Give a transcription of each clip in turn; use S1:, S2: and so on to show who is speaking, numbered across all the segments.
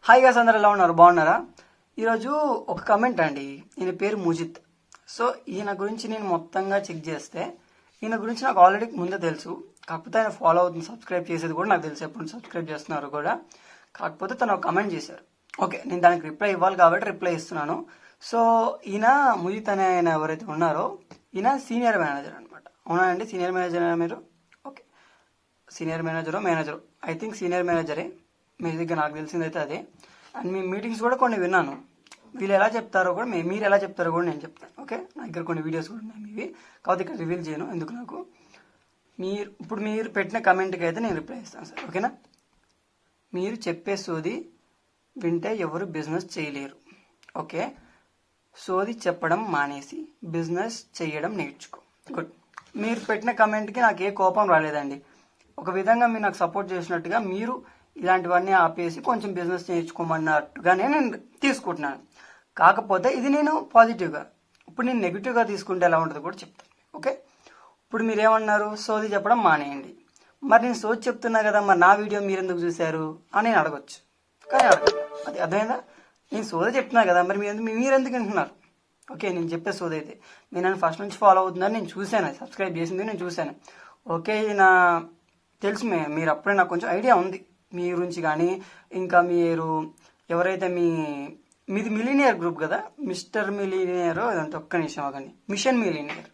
S1: Hi guys, అందరూ ఎలా ఉన్నారు? బాగున్నారా? ఈరోజు ఒక కమెంట్ అండి. ఈయన పేరు ముజిత్. సో ఈయన గురించి నేను మొత్తంగా చెక్ చేస్తే ఈయన గురించి నాకు ఆల్రెడీ ముందే తెలుసు. కాకపోతే ఆయన ఫాలో అవుతుంది, సబ్స్క్రైబ్ చేసేది కూడా నాకు తెలుసు, ఎప్పుడు సబ్స్క్రైబ్ చేస్తున్నారు కూడా. కాకపోతే తను ఒక కమెంట్ చేశారు. ఓకే, నేను దానికి రిప్లై ఇవ్వాలి కాబట్టి రిప్లై ఇస్తున్నాను. సో ఈయన ముజిత్ అనే ఆయన ఎవరైతే ఉన్నారో ఈయన సీనియర్ మేనేజర్ అనమాట. అవునా అండి? సీనియర్ మేనేజర్ మీరు? Okay, senior manager I think senior మేనేజరే. మీ దగ్గర నాకు తెలిసిందైతే అదే. అండ్ మీ మీటింగ్స్ కూడా కొన్ని విన్నాను. వీళ్ళు ఎలా చెప్తారో కూడా మీరు ఎలా చెప్తారో కూడా నేను చెప్తాను. ఓకే, నా దగ్గర కొన్ని వీడియోస్ కూడా ఉన్నాయి మీవి, కాకపోతే ఇక్కడ రివీల్ చేయను ఎందుకు నాకు. మీరు పెట్టిన కమెంట్కి అయితే నేను రిప్లై ఇస్తాను సార్. ఓకేనా? మీరు చెప్పే సోది వింటే ఎవరు బిజినెస్ చేయలేరు. ఓకే, సోది చెప్పడం మానేసి బిజినెస్ చేయడం నేర్చుకో. గుడ్. మీరు పెట్టిన కమెంట్కి నాకు ఏ కోపం రాలేదండి. ఒక విధంగా మీరు నాకు సపోర్ట్ చేసినట్టుగా మీరు ఇలాంటివన్నీ ఆపేసి కొంచెం బిజినెస్ నేర్చుకోమన్నట్టుగానే నేను తీసుకుంటున్నాను. కాకపోతే ఇది నేను పాజిటివ్గా, ఇప్పుడు నేను నెగిటివ్గా తీసుకుంటే ఎలా ఉంటుందో కూడా చెప్తాను. ఓకే, ఇప్పుడు మీరేమన్నారు? సోది చెప్పడం మానేయండి. మరి నేను సోది చెప్తున్నా కదా, మరి నా వీడియో మీరు ఎందుకు చూశారు అని నేను అడగొచ్చు, కానీ అడగదు. అది అర్థమైందా? నేను సోది చెప్తున్నా కదా, మరి మీరు ఎందుకు వింటున్నారు? ఓకే, నేను చెప్పే సోది అయితే మీరు నన్ను ఫస్ట్ నుంచి ఫాలో అవుతుందని నేను చూశాను, సబ్స్క్రైబ్ చేసింది నేను చూశాను. ఓకే, నా తెలుసు, మీరు అప్పుడే నాకు కొంచెం ఐడియా ఉంది మీ గురించి. కానీ ఇంకా మీరు ఎవరైతే మీది మిలీనియర్ గ్రూప్ కదా, మిస్టర్ మిలీనియర్, అదంతా ఒక్క నిమిషం ఆగండి. మిషన్ మిలీనియర్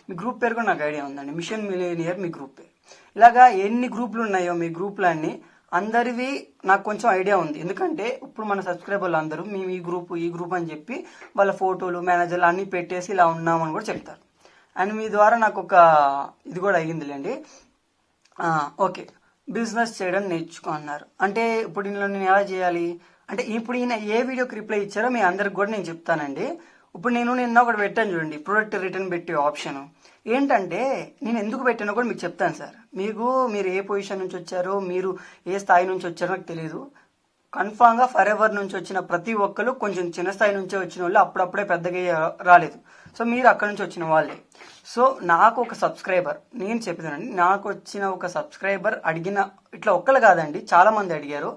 S1: మీ గ్రూప్ పేరు కూడా నాకు ఐడియా ఉందండి. మిషన్ మిలీనియర్ మీ గ్రూప్ పేరు. ఇలాగా ఎన్ని గ్రూపులు ఉన్నాయో మీ గ్రూపులన్నీ అందరివి నాకు కొంచెం ఐడియా ఉంది. ఎందుకంటే ఇప్పుడు మన సబ్స్క్రైబర్లు అందరూ మేము ఈ గ్రూప్ అని చెప్పి వాళ్ళ ఫోటోలు, మేనేజర్లు అన్నీ పెట్టేసి ఇలా ఉన్నామని కూడా చెప్తారు. అండ్ మీ ద్వారా నాకు ఒక ఇది కూడా అయ్యిందిలేండి. ఓకే, బిజినెస్ చేయడం నేర్చుకో అన్నారు. అంటే ఇప్పుడు ఇందులో నేను ఎలా చేయాలి అంటే, ఇప్పుడు ఈయన ఏ వీడియోకి రిప్లై ఇచ్చారో మీ అందరికి కూడా నేను చెప్తానండి. ఇప్పుడు నేను నిన్న ఒకటి పెట్టాను చూడండి, ప్రొడక్ట్ రిటర్న్ పెట్టే ఆప్షన్. ఏంటంటే నేను ఎందుకు పెట్టానో కూడా మీకు చెప్తాను సార్. మీరు ఏ పొజిషన్ నుంచి వచ్చారో, మీరు ఏ స్థాయి నుంచి వచ్చారో నాకు తెలియదు. కన్ఫామ్గా ఫర్ ఎవర్ నుంచి వచ్చిన ప్రతి ఒక్కరు కొంచెం చిన్న స్థాయి నుంచే వచ్చిన వాళ్ళు, అప్పుడప్పుడే పెద్దగా రాలేదు. సో మీరు అక్కడ నుంచి వచ్చిన వాళ్ళే. సో నాకు ఒక సబ్స్క్రైబర్, నేను చెప్పేదానండి, నాకు వచ్చిన ఒక సబ్స్క్రైబర్ అడిగిన, ఇట్లా ఒక్కరు కాదండి చాలా మంది అడిగారు.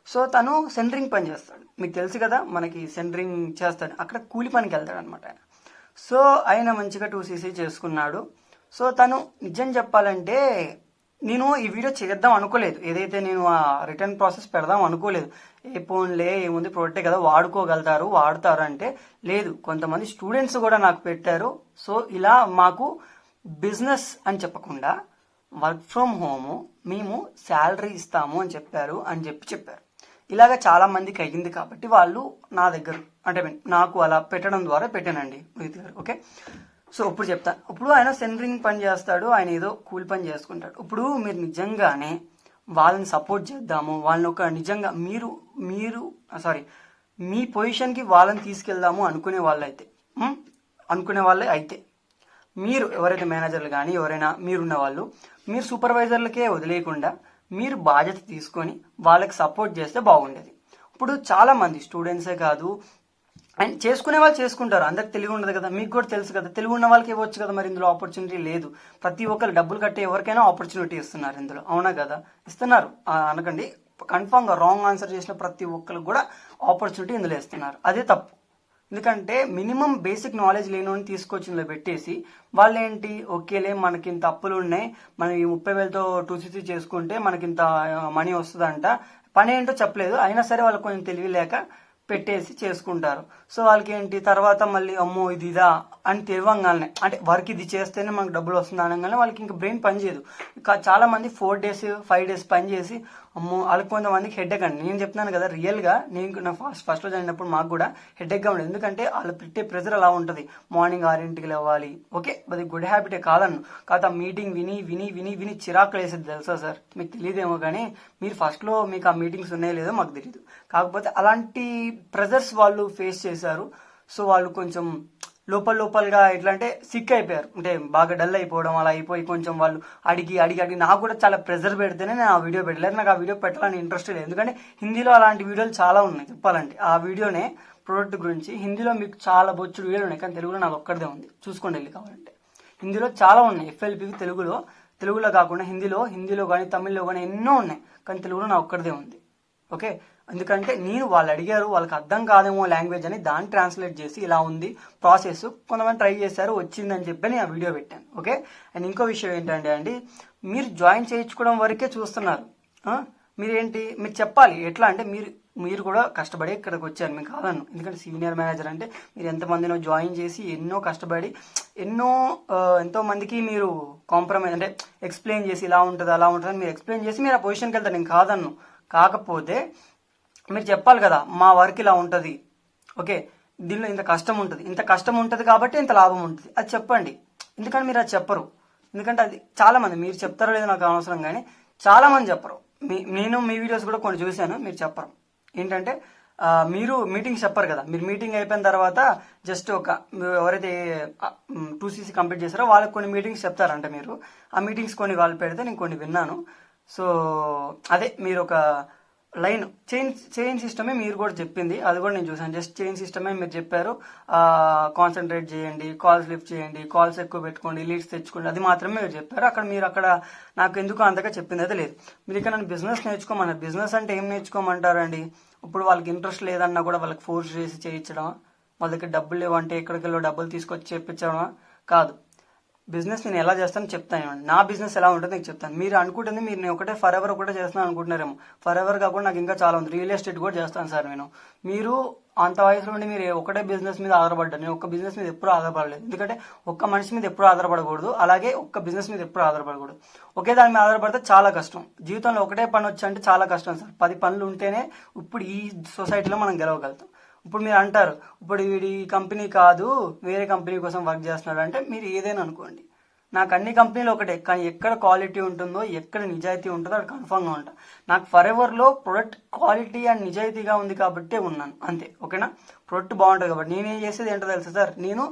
S1: సో తను సెంటరింగ్ పని చేస్తాడు, మీకు తెలుసు కదా, మనకి సెంటరింగ్ చేస్తాడు, అక్కడ కూలి పనికి వెళ్తాడు అనమాట ఆయన. సో ఆయన మంచిగా 2cc చేసుకున్నాడు. సో తను నిజం చెప్పాలంటే నేను ఈ వీడియో చేద్దాం అనుకోలేదు, ఏదైతే నేను ఆ రిటర్న్ ప్రాసెస్ పెడదాం అనుకోలేదు. ఏ ఫోన్లే ఏముంది, ప్రోడక్టే కదా, వాడతారు అంటే లేదు, కొంతమంది స్టూడెంట్స్ కూడా నాకు పెట్టారు. సో ఇలా మాకు బిజినెస్ అని చెప్పకుండా వర్క్ ఫ్రమ్ హోము మేము శాలరీ ఇస్తాము అని చెప్పారు. ఇలాగ చాలా మందికి అయ్యింది కాబట్టి వాళ్ళు నా దగ్గర, అంటే నాకు అలా పెట్టడం ద్వారా పెట్టానండి మోహిత్ గారు. ఓకే, సో ఇప్పుడు చెప్తాను. ఇప్పుడు ఆయన సెంటరింగ్ పని చేస్తాడు, ఆయన ఏదో కూలి పని చేసుకుంటాడు. ఇప్పుడు మీరు నిజంగానే వాళ్ళని సపోర్ట్ చేద్దాము, వాళ్ళని ఒక నిజంగా మీ పొజిషన్కి వాళ్ళని తీసుకెళ్దాము అనుకునే వాళ్ళే అయితే మీరు ఎవరైతే మేనేజర్లు కానీ ఎవరైనా మీరున్న వాళ్ళు, మీరు సూపర్వైజర్లకే వదిలేయకుండా మీరు బాధ్యత తీసుకొని వాళ్ళకి సపోర్ట్ చేస్తే బాగుండేది. ఇప్పుడు చాలా మంది స్టూడెంట్సే కాదు, అండ్ చేసుకునే వాళ్ళు చేసుకుంటారు, అందరికి తెలివి ఉండదు కదా, మీకు కూడా తెలుసు కదా, తెలివి ఉన్న వాళ్ళకి ఇవ్వచ్చు కదా. మరి ఇందులో ఆపర్చునిటీ లేదు, ప్రతి ఒక్కరు డబ్బులు కట్టే ఎవరికైనా ఆపర్చునిటీ ఇస్తున్నారు ఇందులో, అవునా కదా? ఇస్తున్నారు అనకండి. కన్ఫామ్గా రాంగ్ ఆన్సర్ చేసిన ప్రతి ఒక్కరికి కూడా ఆపర్చునిటీ ఇందులో ఇస్తున్నారు, అదే తప్పు. ఎందుకంటే మినిమం బేసిక్ నాలెడ్జ్ లేని తీసుకొచ్చి ఇందులో పెట్టేసి వాళ్ళు ఏంటి, ఓకేలే మనకి ఇంత అప్పులు ఉన్నాయి, మనం ఈ 30,000తో 2cc చేసుకుంటే మనకి ఇంత మనీ వస్తుందంట, పని ఏంటో చెప్పలేదు, అయినా సరే వాళ్ళకి కొంచెం తెలివి లేక పెట్టేసి చేసుకుంటారు. సో వాళ్ళకి ఏంటి, తర్వాత మళ్ళీ అమ్మో ఇది ఇదా అని తెలియంగానే, అంటే వర్క్ ఇది చేస్తేనే మనకు డబ్బులు వస్తుంది అనగానే వాళ్ళకి ఇంకా బ్రెయిన్ పనిచేయదు. చాలా మంది 4 days 5 days పని చేసి అమ్మో, వాళ్ళకి కొంతమందికి హెడ్ఏక్ అండి. నేను చెప్తున్నాను కదా, రియల్గా నేను ఫస్ట్ రోజు అయినప్పుడు మాకు కూడా హెడ్ఏక్గా ఉండేది. ఎందుకంటే వాళ్ళు పెట్టే ప్రెజర్ అలా ఉంటుంది, మార్నింగ్ 6ంటికి లేవాలి. ఓకే, అది గుడ్ హ్యాబిటే కాదన్ను, కాదు. ఆ మీటింగ్ విని విని విని విని చిరాకులు వేసేది తెలుసా సార్, మీకు తెలియదేమో. కానీ మీరు ఫస్ట్లో మీకు ఆ మీటింగ్స్ ఉన్నాయో లేదో మాకు తెలియదు. కాకపోతే అలాంటి ప్రెజర్స్ వాళ్ళు ఫేస్ చేశారు. సో వాళ్ళు కొంచెం లోపలగా ఎట్లా అంటే సిక్ అయిపోయారు, అంటే బాగా డల్ అయిపోవడం, అలా అయిపోయి కొంచెం వాళ్ళు అడిగి నాకు కూడా చాలా ప్రెజర్ పెడితేనే నేను ఆ వీడియో పెట్టలేదు. నాకు ఆ వీడియో పెట్టాలని ఇంట్రెస్ట్ లేదు, ఎందుకంటే హిందీలో అలాంటి వీడియోలు చాలా ఉన్నాయి చెప్పాలంటే. ఆ వీడియోనే ప్రోడక్ట్ గురించి హిందీలో మీకు చాలా బొచ్చుడు వీడియోలు ఉన్నాయి, కానీ తెలుగులో నాకు ఒక్కడిదే ఉంది, చూసుకోండి వెళ్ళి కావాలంటే. హిందీలో చాలా ఉన్నాయి, FLPవి తెలుగులో కాకుండా హిందీలో కానీ తమిళ్లో కానీ ఎన్నో ఉన్నాయి, కానీ తెలుగులో నా ఒక్కడిదే ఉంది. ఓకే, ఎందుకంటే నేను వాళ్ళు అడిగారు, వాళ్ళకి అర్థం కాదేమో లాంగ్వేజ్ అని దాన్ని ట్రాన్స్లేట్ చేసి ఇలా ఉంది ప్రాసెస్, కొంతమంది ట్రై చేశారు వచ్చిందని చెప్పి నేను ఆ వీడియో పెట్టాను. ఓకే. అండ్ ఇంకో విషయం ఏంటంటే అండి, మీరు జాయిన్ చేయించుకోవడం వరకే చూస్తున్నారు. మీరు చెప్పాలి ఎట్లా అంటే మీరు కూడా కష్టపడి ఇక్కడికి వచ్చారు, మీకు కాదన్ను. ఎందుకంటే సీనియర్ మేనేజర్ అంటే మీరు ఎంతమందినో జాయిన్ చేసి ఎన్నో కష్టపడి ఎంతో మందికి మీరు కాంప్రమైజ్ అంటే ఎక్స్ప్లెయిన్ చేసి ఇలా ఉంటుంది అలా ఉంటుంది అని మీరు ఎక్స్ప్లెయిన్ చేసి మీరు ఆ పొజిషన్కి వెళ్తారు, నేను కాదన్ను. కాకపోతే మీరు చెప్పాలి కదా, మా వర్క్ ఇలా ఉంటుంది, ఓకే, దీనిలో ఇంత కష్టం ఉంటుంది కాబట్టి ఇంత లాభం ఉంటుంది, అది చెప్పండి. ఎందుకంటే మీరు అది చెప్పరు. ఎందుకంటే అది చాలామంది, మీరు చెప్తారో లేదో నాకు అనవసరం, కానీ చాలామంది చెప్పరు. నేను మీ వీడియోస్ కూడా కొన్ని చూశాను, మీరు చెప్పరు. ఏంటంటే మీరు మీటింగ్స్ చెప్పరు కదా, మీరు మీటింగ్ అయిపోయిన తర్వాత జస్ట్ ఎవరైతే 2CC కంప్లీట్ చేస్తారో వాళ్ళకి కొన్ని మీటింగ్స్ చెప్తారంట. మీరు ఆ మీటింగ్స్ కొన్ని వాళ్ళు పెడితే నేను కొన్ని విన్నాను. సో అదే మీరు ఒక లైన్ చైన్ సిస్టమే మీరు కూడా చెప్పింది, అది కూడా నేను చూసాను. జస్ట్ చైన్ సిస్టమే మీరు చెప్పారు. కాన్సన్ట్రేట్ చేయండి, కాల్స్ లిఫ్ట్ చేయండి, కాల్స్ ఎక్కువ పెట్టుకోండి, లీడ్స్ తెచ్చుకోండి, అది మాత్రమే మీరు చెప్పారు. అక్కడ నాకు ఎందుకు అంతగా చెప్పింది అయితే లేదు. మీరు ఇక్కడ నన్ను బిజినెస్ నేర్చుకోమన్నారు. బిజినెస్ అంటే ఏం నేర్చుకోమంటారండి? ఇప్పుడు వాళ్ళకి ఇంట్రెస్ట్ లేదన్నా కూడా వాళ్ళకి ఫోర్స్ చేసి చేయించడమా? వాళ్ళ దగ్గర డబ్బులు లేవంటే ఎక్కడికెళ్ళో డబ్బులు తీసుకొచ్చి చేయించడమా? కాదు. బిజినెస్ నేను ఎలా చేస్తాను చెప్తాను. నా బిజినెస్ ఎలా ఉంటుంది నీకు చెప్తాను. మీరు అనుకుంటుంది నేను ఒకటే ఫర్ ఎవర్ ఒకటే చేస్తాను అనుకుంటున్నారేమో. ఫర్ ఎవర్ కాకుండా నాకు ఇంకా చాలా ఉంది. రియల్ ఎస్టేట్ కూడా చేస్తాను సార్ నేను. మీరు అంత వయసులో ఉండి మీరు ఒకటే బిజినెస్ మీద ఆధారపడ్డారు. నేను ఒక్క బిజినెస్ మీద ఎప్పుడు ఆధారపడలేదు. ఎందుకంటే ఒక్క మనిషి మీద ఎప్పుడు ఆధారపడకూడదు, అలాగే ఒక్క బిజినెస్ మీద ఎప్పుడు ఆధారపడకూడదు. ఒకే దాని మీద ఆధారపడితే చాలా కష్టం. జీవితంలో ఒకటే పని వచ్చంటే చాలా కష్టం సార్. 10 పనులు ఉంటేనే ఇప్పుడు ఈ సొసైటీలో మనం గెలవగలుగుతాం. ఇప్పుడు మీరు అంటారు, ఇప్పుడు వీడి కంపెనీ కాదు వేరే కంపెనీ కోసం వర్క్ చేస్తున్నాడు అంటే మీరు ఏదైనా అనుకోండి. నాకు అన్ని కంపెనీలు ఒకటే, కానీ ఎక్కడ క్వాలిటీ ఉంటుందో ఎక్కడ నిజాయితీ ఉంటుందో అక్కడ కన్ఫర్మ్గా ఉంటా. నాకు ఫర్ ఎవర్లో ప్రొడక్ట్ క్వాలిటీ అండ్ నిజాయితీగా ఉంది కాబట్టే ఉన్నాను, అంతే. ఓకేనా? ప్రొడక్ట్ బాగుంటుంది కాబట్టి నేనేం చేసేది ఏంటో తెలుసా సార్, నేను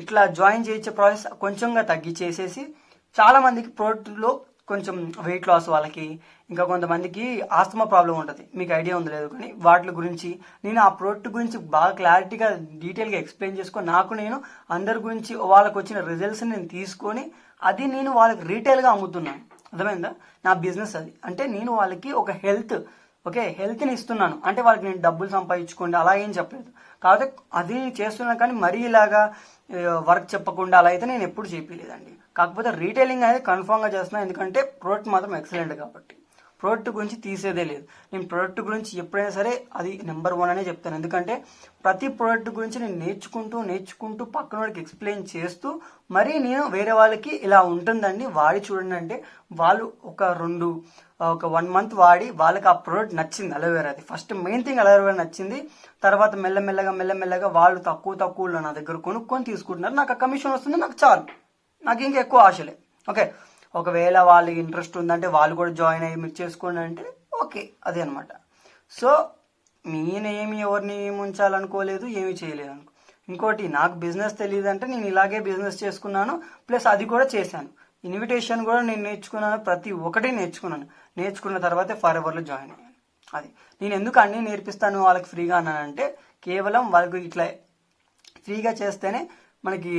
S1: ఇట్లా జాయిన్ చేయించే ప్రాసెస్ కొంచెంగా తగ్గించేసేసి చాలా మందికి ప్రొడక్ట్లో కొంచెం వెయిట్ లాస్ వాళ్ళకి, ఇంకా కొంతమందికి ఆస్తమా ప్రాబ్లం ఉంటుంది, మీకు ఐడియా ఉంది లేదు కానీ వాటి గురించి నేను ఆ ప్రోడక్ట్ గురించి బాగా క్లారిటీగా డీటెయిల్గా ఎక్స్ప్లెయిన్ చేసుకొని నేను అందరి గురించి వాళ్ళకి వచ్చిన రిజల్ట్స్ నేను తీసుకొని అది నేను వాళ్ళకి రీటైల్గా అమ్ముతున్నాను. అర్థమైందా? నా బిజినెస్ అది. అంటే నేను వాళ్ళకి ఒక హెల్త్ని ఇస్తున్నాను. అంటే వాళ్ళకి నేను డబ్బులు సంపాదించుకోండి అలా ఏం చెప్పలేదు. కాకపోతే అది చేస్తున్నాను, కానీ మరీ ఇలాగా వర్క్ చెప్పకుండా అలా అయితే నేను ఎప్పుడు చేయలేదండి. కాకపోతే రీటైలింగ్ అనేది కన్ఫామ్గా చేస్తున్నాను, ఎందుకంటే ప్రోడక్ట్ మాత్రం ఎక్సలెంట్ కాబట్టి. ప్రోడక్ట్ గురించి తీసేదే లేదు. నేను ప్రోడక్ట్ గురించి ఎప్పుడైనా సరే అది నెంబర్ 1 అనే చెప్తాను. ఎందుకంటే ప్రతి ప్రోడక్ట్ గురించి నేను నేర్చుకుంటూ పక్కన వాళ్ళకి ఎక్స్ప్లెయిన్ చేస్తూ మరీ నేను వేరే వాళ్ళకి ఇలా ఉంటుందండి వాడి చూడండి అంటే వాళ్ళు ఒక 1 మంత్ వాడి వాళ్ళకి ఆ ప్రోడక్ట్ నచ్చింది, అలోవేరా. అది ఫస్ట్ మెయిన్ థింగ్, అలోవేరా నచ్చింది. తర్వాత మెల్లమెల్లగా వాళ్ళు తక్కువలో నా దగ్గర కొనుక్కొని తీసుకుంటున్నారు. నాకు ఆ కమిషన్ వస్తుంది, నాకు చాలు, నాకు ఇంకా ఎక్కువ ఆశలే. ఓకే, ఒకవేళ వాళ్ళకి ఇంట్రెస్ట్ ఉందంటే వాళ్ళు కూడా జాయిన్ అయ్యి మీరు చేసుకోండి అంటే ఓకే, అదే అనమాట. సో నేనేమి ఎవరిని ఉంచాలనుకోలేదు, ఏమీ చేయలేదు అనుకో. ఇంకోటి, నాకు బిజినెస్ తెలియదు అంటే నేను ఇలాగే బిజినెస్ చేసుకున్నాను, ప్లస్ అది కూడా చేశాను. ఇన్విటేషన్ కూడా నేను నేర్చుకున్నాను, ప్రతి ఒక్కటి నేర్చుకున్న తర్వాతే ఫర్ ఎవర్లో జాయిన్ అయ్యాను. అది నేను ఎందుకు అన్నీ నేర్పిస్తాను వాళ్ళకి ఫ్రీగా అన్నానంటే, కేవలం వాళ్ళకి ఇట్లా ఫ్రీగా చేస్తేనే మనకి.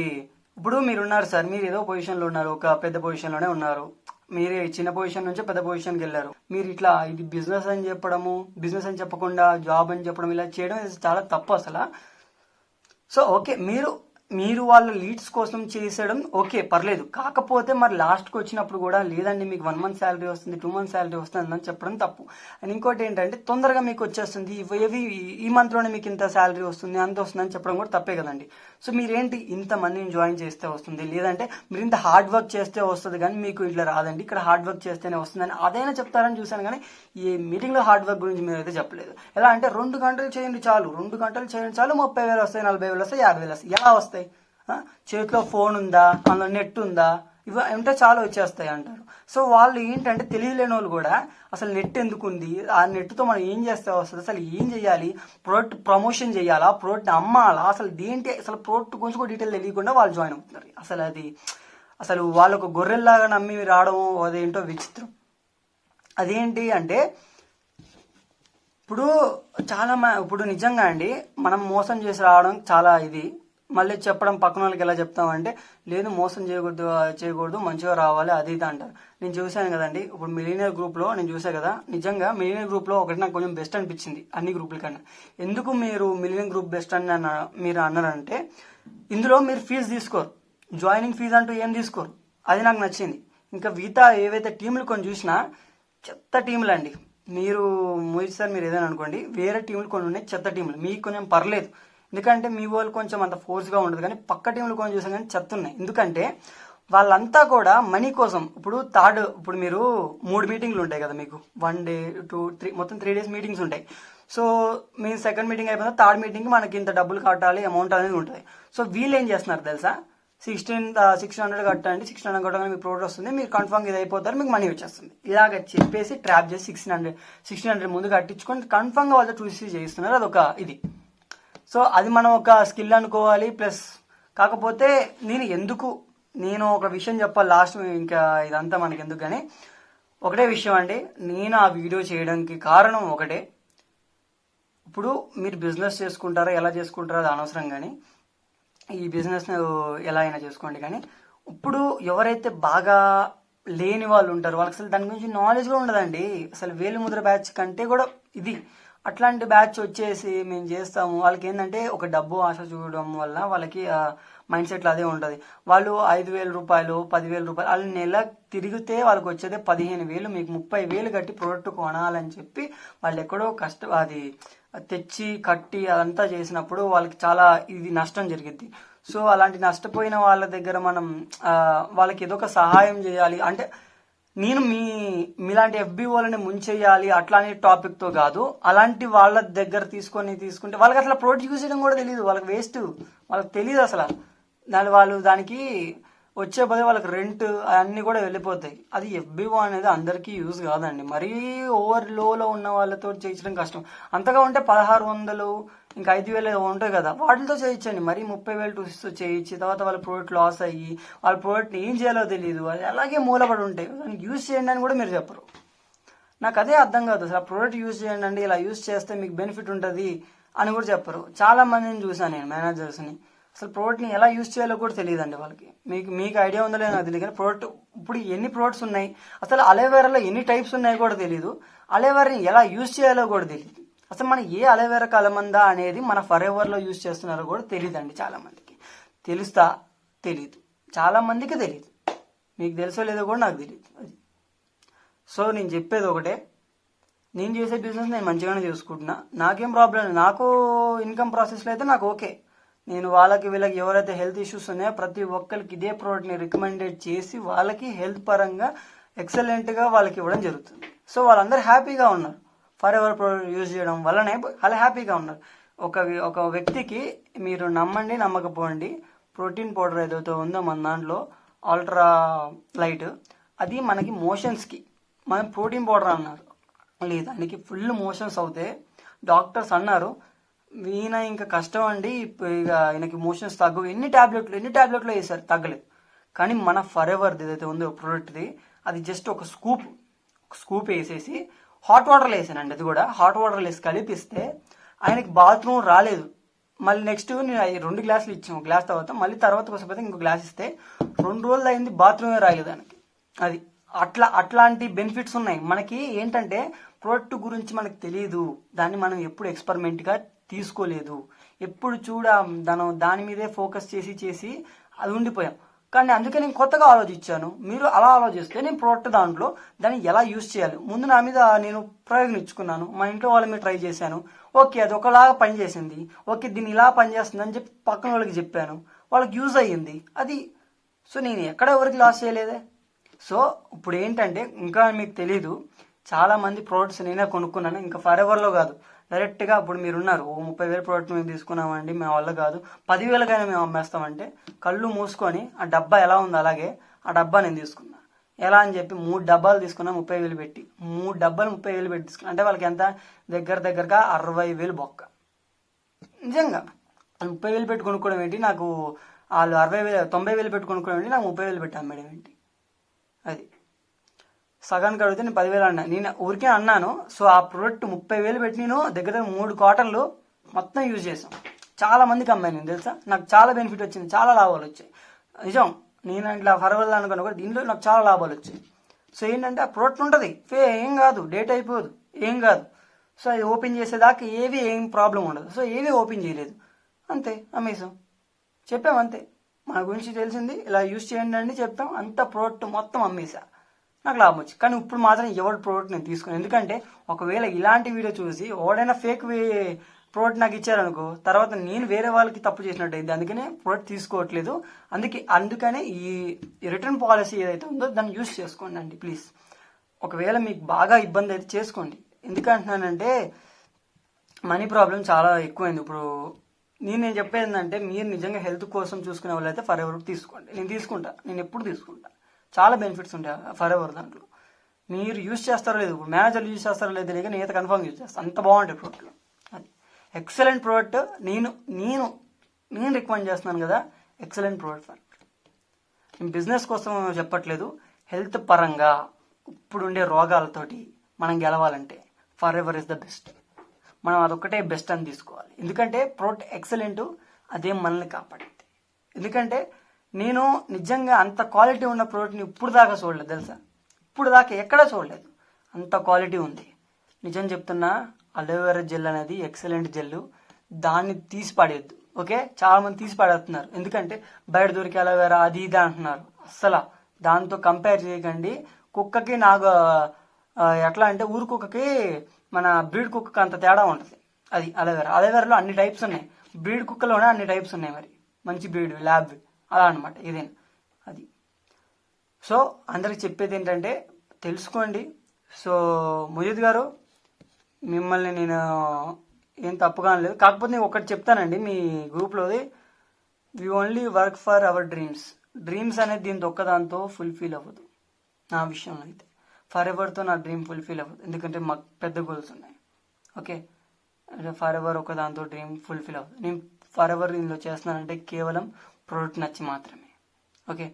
S1: ఇప్పుడు మీరున్నారు సార్, మీరు ఏదో పొజిషన్లో ఉన్నారు, ఒక పెద్ద పొజిషన్లోనే ఉన్నారు, మీరు చిన్న పొజిషన్ నుంచి పెద్ద పొజిషన్కి వెళ్ళారు. మీరు ఇట్లా ఇది బిజినెస్ అని చెప్పకుండా జాబ్ అని చెప్పడం ఇలా చేయడం చాలా తప్పు అసలు. సో ఓకే, మీరు వాళ్ళ లీడ్స్ కోసం చేసేయడం ఓకే, పర్లేదు. కాకపోతే మరి లాస్ట్కి వచ్చినప్పుడు కూడా లేదండి మీకు 1 మంత్ శాలరీ వస్తుంది, 2 మంత్ శాలరీ వస్తుంది అని చెప్పడం తప్పు. అండ్ ఇంకోటి ఏంటంటే తొందరగా మీకు వచ్చేస్తుంది, ఈ మంత్లోనే మీకు ఇంత శాలరీ వస్తుంది, అంత వస్తుంది అని చెప్పడం కూడా తప్పే కదండి. సో మీరేంటి ఇంతమందిని జాయిన్ చేస్తే వస్తుంది, లేదంటే మీరు ఇంత హార్డ్ వర్క్ చేస్తే వస్తుంది, కానీ మీకు ఇట్లా రాదండి, ఇక్కడ హార్డ్ వర్క్ చేస్తేనే వస్తుందని అదైనా చెప్తారని చూశాను. కానీ ఈ మీటింగ్లో హార్డ్ వర్క్ గురించి మీరు అయితే చెప్పలేదు. ఎలా అంటే 2 గంటలు చేయండి చాలు, 30,000 వస్తాయి, 40,000 వస్తాయి, 50,000 వస్తాయి. ఎలా వస్తాయి? చేతిలో ఫోన్ ఉందా, అందులో నెట్ ఉందా, ఇవి ఉంటే చాలా వచ్చేస్తాయి అంటారు. సో వాళ్ళు ఏంటంటే తెలియలేని వాళ్ళు కూడా అసలు నెట్ ఎందుకు ఉంది, ఆ నెట్తో మనం ఏం చేస్తే వస్తుంది, అసలు ఏం చేయాలి, ప్రోడక్ట్ ప్రమోషన్ చేయాలా, ప్రోడక్ట్ అమ్మాలా, అసలు ప్రోడక్ట్ గురించి కూడా డీటెయిల్ తెలియకుండా వాళ్ళు జాయిన్ అవుతున్నారు. అసలు వాళ్ళు ఒక గొర్రెల్లాగా నమ్మి రావడం అదేంటో విచిత్రం. అదేంటి అంటే ఇప్పుడు నిజంగా అండి మనం మోసం చేసి రావడం చాలా ఇది. మళ్ళీ చెప్పడం పక్కన వాళ్ళకి ఎలా చెప్తామంటే లేదు మోసం చేయకూడదు మంచిగా రావాలి అది ఇది అంటారు. నేను చూశాను కదండి, ఇప్పుడు మిలీనియర్ గ్రూప్లో నేను చూసాను కదా, నిజంగా మిలీనియర్ గ్రూప్లో ఒకటి నాకు కొంచెం బెస్ట్ అనిపించింది అన్ని గ్రూపుల కన్నా. ఎందుకు మీరు మిలీనియర్ గ్రూప్ బెస్ట్ అని మీరు అన్నారంటే, ఇందులో మీరు ఫీజు తీసుకోరు, జాయినింగ్ ఫీజు అంటూ ఏం తీసుకోరు, అది నాకు నచ్చింది. ఇంకా మిగతా ఏవైతే టీంలు కొన్ని చూసినా చెత్త టీంలు అండి. మీరు మోహిత్ సార్ మీరు ఏదైనా అనుకోండి, వేరే టీంలు కొన్ని ఉన్నాయి చెత్త టీంలు, మీకు కొంచెం పర్లేదు ఎందుకంటే మీ వాళ్ళు కొంచెం అంత ఫోర్స్గా ఉండదు, కానీ పక్క టీంలు కొంచెం చూసాం కానీ చెత్త ఉన్నాయి. ఎందుకంటే వాళ్ళంతా కూడా మనీ కోసం. ఇప్పుడు మీరు 3 మీటింగ్లు ఉంటాయి కదా, మీకు 1 డే 2 3 మొత్తం 3 డేస్ మీటింగ్స్ ఉంటాయి. సో మీ సెకండ్ మీటింగ్ అయిపోయిన థర్డ్ మీటింగ్కి మనకి ఇంత డబ్బులు కట్టాలి అమౌంట్ అనేది ఉంటుంది. సో వీళ్ళు ఏం చేస్తున్నారు తెలుసా, 600 కట్టండి, 600 కట్టగానే మీకు ప్రోడక్ట్ వస్తుంది, మీరు కన్ఫర్మ్ ఇది అయిపోతారు, మీకు మనీ వచ్చేస్తుంది. ఇలాగ చెప్పేసి ట్రాప్ చేసి 1600 ముందు కట్టించుకొని కన్ఫర్మ్గా వాళ్ళతో చూసి చేయిస్తున్నారు. అదొక ఇది. సో అది మనం ఒక స్కిల్ అనుకోవాలి. ప్లస్ కాకపోతే నేను ఒక విషయం చెప్పాలి లాస్ట్, ఇంకా ఇదంతా మనకి ఎందుకు కానీ ఒకటే విషయం అండి. నేను ఆ వీడియో చేయడానికి కారణం ఒకటే, ఇప్పుడు మీరు బిజినెస్ చేసుకుంటారో ఎలా చేసుకుంటారో అది అనవసరం, కానీ ఈ బిజినెస్ ఎలా అయినా చేసుకోండి. కానీ ఇప్పుడు ఎవరైతే బాగా లేని వాళ్ళు ఉంటారో వాళ్ళకి అసలు దాని గురించి నాలెడ్జ్ కూడా ఉండదండి. అసలు వేలిముద్ర బ్యాచ్ కంటే కూడా ఇది అట్లాంటి బ్యాచ్ వచ్చేసి మేము చేస్తాము, వాళ్ళకి ఏంటంటే ఒక డబ్బు ఆశ చూడడం వల్ల వాళ్ళకి మైండ్ సెట్లో అదే ఉంటుంది. వాళ్ళు 5,000 రూపాయలు 10,000 రూపాయలు వాళ్ళు నెల తిరిగితే వాళ్ళకి వచ్చేదే 15,000, మీకు 30,000 కట్టి ప్రోడక్ట్ కొనాలని చెప్పి వాళ్ళు ఎక్కడో అది తెచ్చి కట్టి అదంతా చేసినప్పుడు వాళ్ళకి చాలా ఇది నష్టం జరిగింది. సో అలాంటి నష్టపోయిన వాళ్ళ దగ్గర మనం వాళ్ళకి ఏదో ఒక సహాయం చేయాలి అంటే, నేను మీలాంటి ఎఫ్బి వాళ్ళని ముంచేయాలి అట్లాంటి టాపిక్తో కాదు, అలాంటి వాళ్ళ దగ్గర తీసుకుంటే వాళ్ళకి అసలు ప్రోడక్ట్ యూజ్ చేయడం కూడా తెలియదు, వాళ్ళకి వేస్ట్, వాళ్ళకి తెలియదు అసలు. వాళ్ళు దానికి వచ్చే బదులు వాళ్ళకి రెంట్ అన్నీ కూడా వెళ్ళిపోతాయి. అది ఎఫ్బిఓ అనేది అందరికీ యూజ్ కాదండి. మరీ ఓవర్ లోలో ఉన్న వాళ్ళతో చేయించడం కష్టం. అంతగా ఉంటే 1,600 ఇంకా 5,000 ఉంటాయి కదా, వాటితో చేయించండి. మరీ 30,000 చేయించి తర్వాత వాళ్ళ ప్రోడక్ట్ లాస్ అయ్యి వాళ్ళ ప్రోడక్ట్ని ఏం చేయాలో తెలియదు, అది అలాగే మూలపడి ఉంటాయి. దానికి యూజ్ చేయండి అని కూడా మీరు చెప్పరు. నాకు అదే అర్థం కాదు అసలు. ఆ ప్రోడక్ట్ యూజ్ చేయండి అండి, ఇలా యూజ్ చేస్తే మీకు బెనిఫిట్ ఉంటుంది అని కూడా చెప్పరు. చాలా మందిని చూసాను నేను, మేనేజర్స్ని, అసలు ప్రోడక్ట్ని ఎలా యూజ్ చేయాలో కూడా తెలియదండి వాళ్ళకి. మీకు ఐడియా ఉందో లేదో నాకు తెలియదు, కానీ ప్రోడక్ట్ ఇప్పుడు ఎన్ని ప్రోడక్ట్స్ ఉన్నాయి, అసలు అలోవెరాలో ఎన్ని టైప్స్ ఉన్నాయో కూడా తెలియదు, అలోవెరాని ఎలా యూజ్ చేయాలో కూడా తెలియదు. అసలు మన ఏ అలోవెరా కలమందా అనేది మన ఫర్ ఎవర్లో యూజ్ చేస్తున్నారో కూడా తెలియదండి. చాలామందికి తెలీదు, చాలామందికి తెలియదు. మీకు తెలుసో లేదో కూడా నాకు తెలియదు. సో నేను చెప్పేది ఒకటే, నేను చేసే బిజినెస్ నేను మంచిగానే చేసుకుంటున్నా, నాకేం ప్రాబ్లం లేదు. నాకు ఇన్కమ్ ప్రాసెస్లో అయితే నాకు ఓకే. నేను వీళ్ళకి ఎవరైతే హెల్త్ ఇష్యూస్ ఉన్నాయో ప్రతి ఒక్కరికి ఇదే ప్రోడక్ట్ని రికమెండెడ్ చేసి వాళ్ళకి హెల్త్ పరంగా ఎక్సలెంట్గా వాళ్ళకి ఇవ్వడం జరుగుతుంది. సో వాళ్ళందరూ హ్యాపీగా ఉన్నారు. ఫర్ ఎవర్ ప్రోడక్ట్ యూజ్ చేయడం వల్లనే అలా హ్యాపీగా ఉన్నారు. ఒక వ్యక్తికి మీరు నమ్మండి నమ్మకపోండి, ప్రోటీన్ పౌడర్ ఏదైతే ఉందో మన దాంట్లో అల్ట్రా లైట్, అది మనకి మోషన్స్కి మనం ప్రోటీన్ పౌడర్ అన్నారు, లేదు దానికి ఫుల్ మోషన్స్ అవుతే డాక్టర్స్ అన్నారు ఈయన ఇంకా కష్టం అండి, ఇక ఆయనకి మోషన్స్ తగ్గవు, ఎన్ని టాబ్లెట్లు వేసారు తగ్గలేదు. కానీ మన ఫర్ ఎవర్ది ఏదైతే ఉందో ప్రోడక్ట్ది, అది జస్ట్ ఒక స్కూప్ వేసేసి హాట్ వాటర్లో వేసానండి. అది కూడా హాట్ వాటర్లో వేసి కలిపిస్తే ఆయనకి బాత్రూమ్ రాలేదు. మళ్ళీ నెక్స్ట్ నేను 2 గ్లాసులు ఇచ్చాను, గ్లాస్ తర్వాత మళ్ళీ తర్వాత కోసం ఇంకో గ్లాస్ ఇస్తే 2 రోజులు అయింది, బాత్రూమే రాలేదు ఆయనకి. అది అట్లాంటి బెనిఫిట్స్ ఉన్నాయి. మనకి ఏంటంటే ప్రోడక్ట్ గురించి మనకు తెలియదు, దాన్ని మనం ఎప్పుడు ఎక్స్పెరిమెంట్గా తీసుకోలేదు, ఎప్పుడు దాని మీదే ఫోకస్ చేసి అది ఉండిపోయాం. కానీ అందుకే నేను కొత్తగా ఆలోచించాను. మీరు అలా ఆలోచిస్తే నేను ప్రోడక్ట్ దాన్ని ఎలా యూజ్ చేయాలి ముందు నా మీద నేను ప్రయోగించుకున్నాను. మా ఇంట్లో వాళ్ళ మీద ట్రై చేశాను, ఓకే అది ఒకలాగా పనిచేసింది, ఓకే దీన్ని ఇలా పనిచేస్తుంది అని చెప్పి పక్కన వాళ్ళకి చెప్పాను, వాళ్ళకి యూజ్ అయ్యింది అది. సో నేను ఎక్కడ ఎవరికి లాస్ చేయలేదే. సో ఇప్పుడు ఏంటంటే ఇంకా మీకు తెలీదు, చాలామంది ప్రోడక్ట్స్ నేనే కొనుక్కున్నాను, ఇంకా ఫర్ ఎవర్లో కాదు, డైరెక్ట్గా ఇప్పుడు మీరున్నారు 30,000 ప్రోడక్ట్ మేము తీసుకున్నామండి, మా వల్ల కాదు 10,000కైనా మేము అమ్మేస్తామంటే కళ్ళు మూసుకొని ఆ డబ్బా ఎలా ఉందో అలాగే ఆ డబ్బా నేను తీసుకున్నా. ఎలా అని చెప్పి 3 డబ్బాలు తీసుకున్నా 30,000 పెట్టి, 3 డబ్బాలు 30,000 పెట్టి తీసుకున్నా. అంటే వాళ్ళకి ఎంత దగ్గరగా 60,000 బొక్క. నిజంగా 30,000 పెట్టి కొనుక్కోవడం ఏంటి, నాకు వాళ్ళు 90,000 పెట్టి కొనుక్కోవడం ఏంటి, నాకు 30,000 పెట్టి అమ్మేయడం ఏంటి. అది సగానికి అడిగితే నేను 10,000 అన్నా, నేను ఊరికే అన్నాను. సో ఆ ప్రోడక్ట్ 30,000 పెట్టి నేను దగ్గర 3 కాటన్లు మొత్తం యూజ్ చేసాం. చాలా మందికి అమ్మాయి నేను తెలుసా, నాకు చాలా బెనిఫిట్ వచ్చింది, చాలా లాభాలు వచ్చాయి. నిజం, నేను ఇట్లా ఫర్వల్ అనుకున్నా కూడా దీంట్లో నాకు చాలా లాభాలు వచ్చాయి. సో ఏంటంటే ఆ ప్రోడక్ట్ ఉంటుంది, ఏం కాదు, డేట్ అయిపోదు, ఏం కాదు. సో అది ఓపెన్ చేసేదాకా ఏం ప్రాబ్లం ఉండదు. సో ఓపెన్ చేయలేదు, అంతే అమ్మేసాం, చెప్పాం అంతే. మన గురించి తెలిసింది ఇలా యూజ్ చేయండి అని చెప్పాం, అంత ప్రోడక్ట్ మొత్తం అమ్మేసా, నాకు లాభం వచ్చి. కానీ ఇప్పుడు మాత్రం ఎవరి ప్రోడక్ట్ నేను తీసుకున్నాను, ఎందుకంటే ఒకవేళ ఇలాంటి వీడియో చూసి ఎవడైనా ఫేక్ ప్రోడక్ట్ నాకు ఇచ్చారనుకో, తర్వాత నేను వేరే వాళ్ళకి తప్పు చేసినట్టు అయింది. అందుకనే ప్రోడక్ట్ తీసుకోవట్లేదు. అందుకనే ఈ రిటర్న్ పాలసీ ఏదైతే ఉందో దాన్ని యూజ్ చేసుకోండి అండి ప్లీజ్. ఒకవేళ మీకు బాగా ఇబ్బంది అయితే చేసుకోండి. ఎందుకంటున్నానంటే మనీ ప్రాబ్లం చాలా ఎక్కువైంది ఇప్పుడు. నేను చెప్పేది ఏంటంటే మీరు నిజంగా హెల్త్ కోసం చూసుకునే వాళ్ళు అయితే ఫర్ ఎవర్ తీసుకోండి. నేను ఎప్పుడు తీసుకుంటా, చాలా బెనిఫిట్స్ ఉంటాయి ఫర్ ఎవర్ దాంట్లో. మీరు యూజ్ చేస్తారో లేదు, ఇప్పుడు మేనేజర్లు యూజ్ చేస్తారో లేదు తెలియక నేనైతే కన్ఫర్మ్ యూజ్ చేస్తాను, అంత బాగుంటాయి ప్రోడక్ట్లు. అది ఎక్సలెంట్ ప్రోడక్ట్. నేను రికమెండ్ చేస్తున్నాను కదా, ఎక్సలెంట్ ప్రోడక్ట్. నేను బిజినెస్ కోసం చెప్పట్లేదు, హెల్త్ పరంగా ఇప్పుడుండే రోగాలతోటి మనం గెలవాలంటే for ever is the best. మనం అదొక్కటే బెస్ట్ అని తీసుకోవాలి. ఎందుకంటే ప్రోడక్ట్ ఎక్సలెంట్, అదే మనల్ని కాపాడింది. ఎందుకంటే నేను నిజంగా అంత క్వాలిటీ ఉన్న ప్రోడక్ట్ని ఇప్పుడు దాకా చూడలేదు తెలుసా, ఇప్పుడు దాకా ఎక్కడా చూడలేదు, అంత క్వాలిటీ ఉంది. నిజం చెప్తున్నా, అలోవెరా జెల్ అనేది ఎక్సలెంట్ జెల్, దాన్ని తీసి పడేయద్దు. ఓకే, చాలా మంది తీసి పడేస్తున్నారు, ఎందుకంటే బయట దొరికే అలోవెరా అది ఇది అంటున్నారు. అస్సలు దాంతో కంపేర్ చేయకండి. కుక్కకి నాకు ఎట్లా అంటే ఊరు కుక్కకి మన బ్రీడ్ కుక్కకి అంత తేడా ఉంటుంది. అది అలోవెరాలో అన్ని టైప్స్ ఉన్నాయి, బ్రీడ్ కుక్కలోనే అన్ని టైప్స్ ఉన్నాయి. మరి మంచి బ్రీడ్, ల్యాబ్, అలా అనమాట ఇదేనా అది. సో అందరికి చెప్పేది ఏంటంటే తెలుసుకోండి. సో ముజీద్ గారు, మిమ్మల్ని నేను ఏం తప్పుగా అనలేదు, కాకపోతే నేను ఒకటి చెప్తానండి, మీ గ్రూప్లోది we only work for our dreams అనేది దీంతో ఒక్కదాంతో ఫుల్ఫిల్ అవ్వదు. నా విషయంలో అయితే ఫర్ ఎవర్తో నా డ్రీమ్ ఫుల్ఫిల్ అవ్వదు, ఎందుకంటే మాకు పెద్ద గోల్స్ ఉన్నాయి. ఓకే, ఫర్ ఎవర్ ఒక దాంతో డ్రీమ్ ఫుల్ఫిల్ అవ్వదు. నేను ఫర్ ఎవర్ ఇందులో చేస్తున్నానంటే కేవలం ప్రోడక్ట్ నచ్చి మాత్రమే. ఓకే,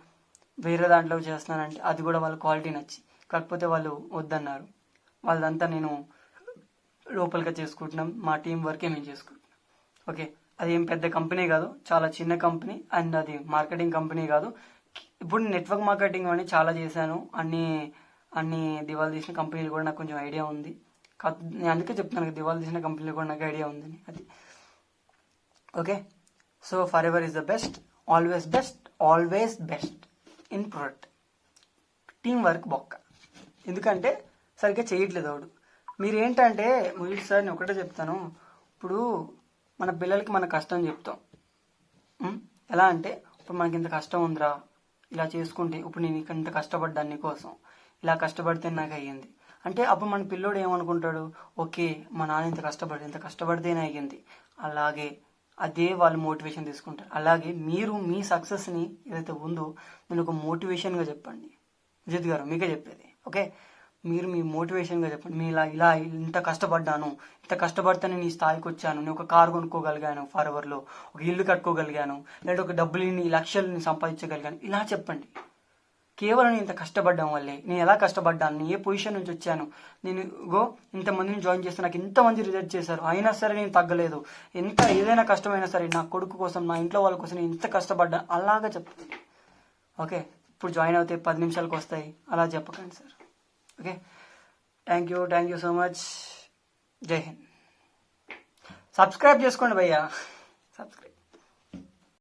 S1: వేరే దాంట్లో చేస్తున్నానంటే అది కూడా వాళ్ళ క్వాలిటీ నచ్చి, కాకపోతే వాళ్ళు వద్దన్నారు. వాళ్ళదంతా నేను లోపలిగా చేసుకుంటున్నాం, మా టీం వర్కే మేము చేసుకుంటున్నాం. ఓకే, అది ఏం పెద్ద కంపెనీ కాదు, చాలా చిన్న కంపెనీ, అండ్ అది మార్కెటింగ్ కంపెనీ కాదు. ఇప్పుడు నెట్వర్క్ మార్కెటింగ్ అని చాలా చేశాను, అన్ని దివాళా తీసిన కంపెనీలు కూడా నాకు కొంచెం ఐడియా ఉంది. నేను అందుకే చెప్తున్నాను, దివాళా తీసిన కంపెనీలు కూడా నాకు ఐడియా ఉందని. అది okay. So for ever is the best, always best in product. Team work బొక్క, ఎందుకంటే సరిగ్గా చేయట్లేదు వాడు. మీరు ఏంటంటే ముజీద్ సార్, నేను ఒకటే చెప్తాను, ఇప్పుడు మన పిల్లలకి మన కష్టం చెప్తాం. ఎలా అంటే ఇప్పుడు మనకి ఇంత కష్టం ఉందిరా, ఇలా చేసుకుంటే, ఇప్పుడు నేను ఇంత కష్టపడ్డాను నీకోసం, ఇలా కష్టపడితే నాకు అయ్యింది అంటే, అప్పుడు మన పిల్లోడు ఏమనుకుంటాడు, ఓకే మా నాన్న ఇంత కష్టపడితేనే అయ్యింది. అలాగే అదే వాళ్ళు మోటివేషన్ తీసుకుంటారు. అలాగే మీరు మీ సక్సెస్ని ఏదైతే ఉందో నేను ఒక మోటివేషన్గా చెప్పండి. ముజీద్ గారు మీకే చెప్పేది. ఓకే, మీరు మీ మోటివేషన్గా చెప్పండి, మీ ఇలా ఇంత కష్టపడ్డాను, ఇంత కష్టపడితేనే నీ స్థాయికి వచ్చాను, నేను ఒక కారు కొనుక్కోగలిగాను, ఫర్ ఎవర్లో ఒక ఇల్లు కట్టుకోగలిగాను, లేదా ఒక డబ్బులని లక్షలని సంపాదించగలిగాను, ఇలా చెప్పండి. కేవలం నేను ఇంత కష్టపడ్డం వల్లే, నేను ఎలా కష్టపడ్డాను, నేను ఏ పొజిషన్ నుంచి వచ్చాను, నేను ఇంతమందిని జాయిన్ చేస్తే నాకు ఇంతమంది రిజెక్ట్ చేశారు, అయినా సరే నేను తగ్గలేదు, ఏదైనా కష్టమైనా సరే నా కొడుకు కోసం, నా ఇంట్లో వాళ్ళ కోసం నేను ఇంత కష్టపడ్డాను, అలాగా చెప్పండి. ఓకే, ఇప్పుడు జాయిన్ అవుతే 10 నిమిషాలకు వస్తాయి, అలా చెప్పకండి sir. Okay, thank you so much. జై హింద్. సబ్స్క్రైబ్ చేసుకోండి భయ్యా, సబ్స్క్రైబ్.